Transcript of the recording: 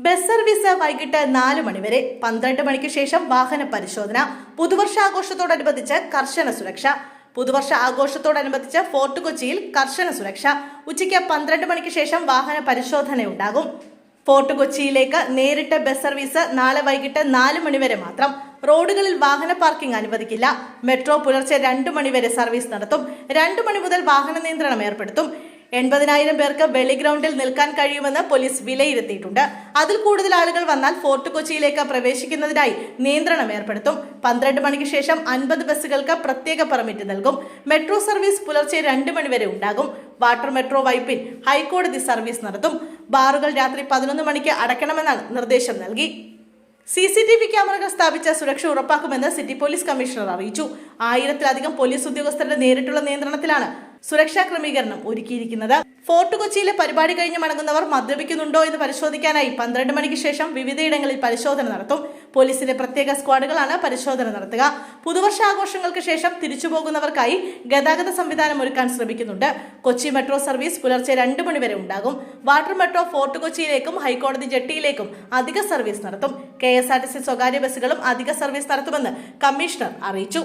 Bus service വൈകിട്ട് 4 മണി വരെ. 12 മണിക്ക് ശേഷം വാഹന പരിശോധന. പുതുവർഷാഘോഷത്തോടനുബന്ധിച്ച് കർശന സുരക്ഷ. പുതുവർഷ ആഘോഷത്തോടനുബന്ധിച്ച് ഫോർട്ട് കൊച്ചിയിൽ കർശന സുരക്ഷ. ഉച്ചയ്ക്ക് 12 മണിക്ക് ശേഷം വാഹന പരിശോധനയുണ്ടാകും. ഫോർട്ട് കൊച്ചിയിലേക്ക് നേരിട്ട് ബസ് സർവീസ് നാളെ വൈകിട്ട് 4 മണി വരെ മാത്രം. റോഡുകളിൽ വാഹന പാർക്കിംഗ് അനുവദിക്കില്ല. മെട്രോ പുലർച്ചെ 2 മണി വരെ സർവീസ് നടത്തും. 2 മണി മുതൽ വാഹന നിയന്ത്രണം ഏർപ്പെടുത്തും. 80,000 പേർക്ക് വെളിഗ്രൗണ്ടിൽ നിൽക്കാൻ കഴിയുമെന്ന് പോലീസ് വിലയിരുത്തിയിട്ടുണ്ട്. അതിൽ കൂടുതൽ ആളുകൾ വന്നാൽ ഫോർട്ട് കൊച്ചിയിലേക്ക് പ്രവേശിക്കുന്നതിനായി നിയന്ത്രണം ഏർപ്പെടുത്തും. 12 മണിക്ക് ശേഷം 50 ബസ്സുകൾക്ക് പ്രത്യേക പെർമിറ്റ് നൽകും. മെട്രോ സർവീസ് പുലർച്ചെ 2 മണി വരെ ഉണ്ടാകും. വാട്ടർ മെട്രോ വൈപ്പിൻ ഹൈക്കോടതി സർവീസ് നടത്തും. ബാറുകൾ രാത്രി 11 മണിക്ക് അടയ്ക്കണമെന്നാണ് നിർദ്ദേശം നൽകി. CCTV ക്യാമറകൾ സ്ഥാപിച്ച സുരക്ഷ ഉറപ്പാക്കുമെന്ന് സിറ്റി പോലീസ് കമ്മീഷണർ അറിയിച്ചു. 1000-ലധികം പോലീസ് ഉദ്യോഗസ്ഥരുടെ നേരിട്ടുള്ള നിയന്ത്രണത്തിലാണ് സുരക്ഷാ ക്രമീകരണം ഒരുക്കിയിരിക്കുന്നത്. ഫോർട്ട് കൊച്ചിയിലെ പരിപാടി കഴിഞ്ഞ് മടങ്ങുന്നവർ മദ്യപിക്കുന്നുണ്ടോ എന്ന് പരിശോധിക്കാനായി 12 മണിക്ക് ശേഷം വിവിധയിടങ്ങളിൽ പരിശോധന നടത്തും. പോലീസിന്റെ പ്രത്യേക സ്ക്വാഡുകളാണ് പരിശോധന നടത്തുക. പുതുവർഷാഘോഷങ്ങൾക്ക് ശേഷം തിരിച്ചുപോകുന്നവർക്കായി ഗതാഗത സംവിധാനം ഒരുക്കാൻ ശ്രമിക്കുന്നുണ്ട്. കൊച്ചി മെട്രോ സർവീസ് പുലർച്ചെ 2 മണി വരെ ഉണ്ടാകും. വാട്ടർ മെട്രോ ഫോർട്ട് കൊച്ചിയിലേക്കും ഹൈക്കോടതി ജെട്ടിയിലേക്കും അധിക സർവീസ് നടത്തും. KSRTC സ്വകാര്യ ബസ്സുകളും അധിക സർവീസ് നടത്തുമെന്ന് കമ്മീഷണർ അറിയിച്ചു.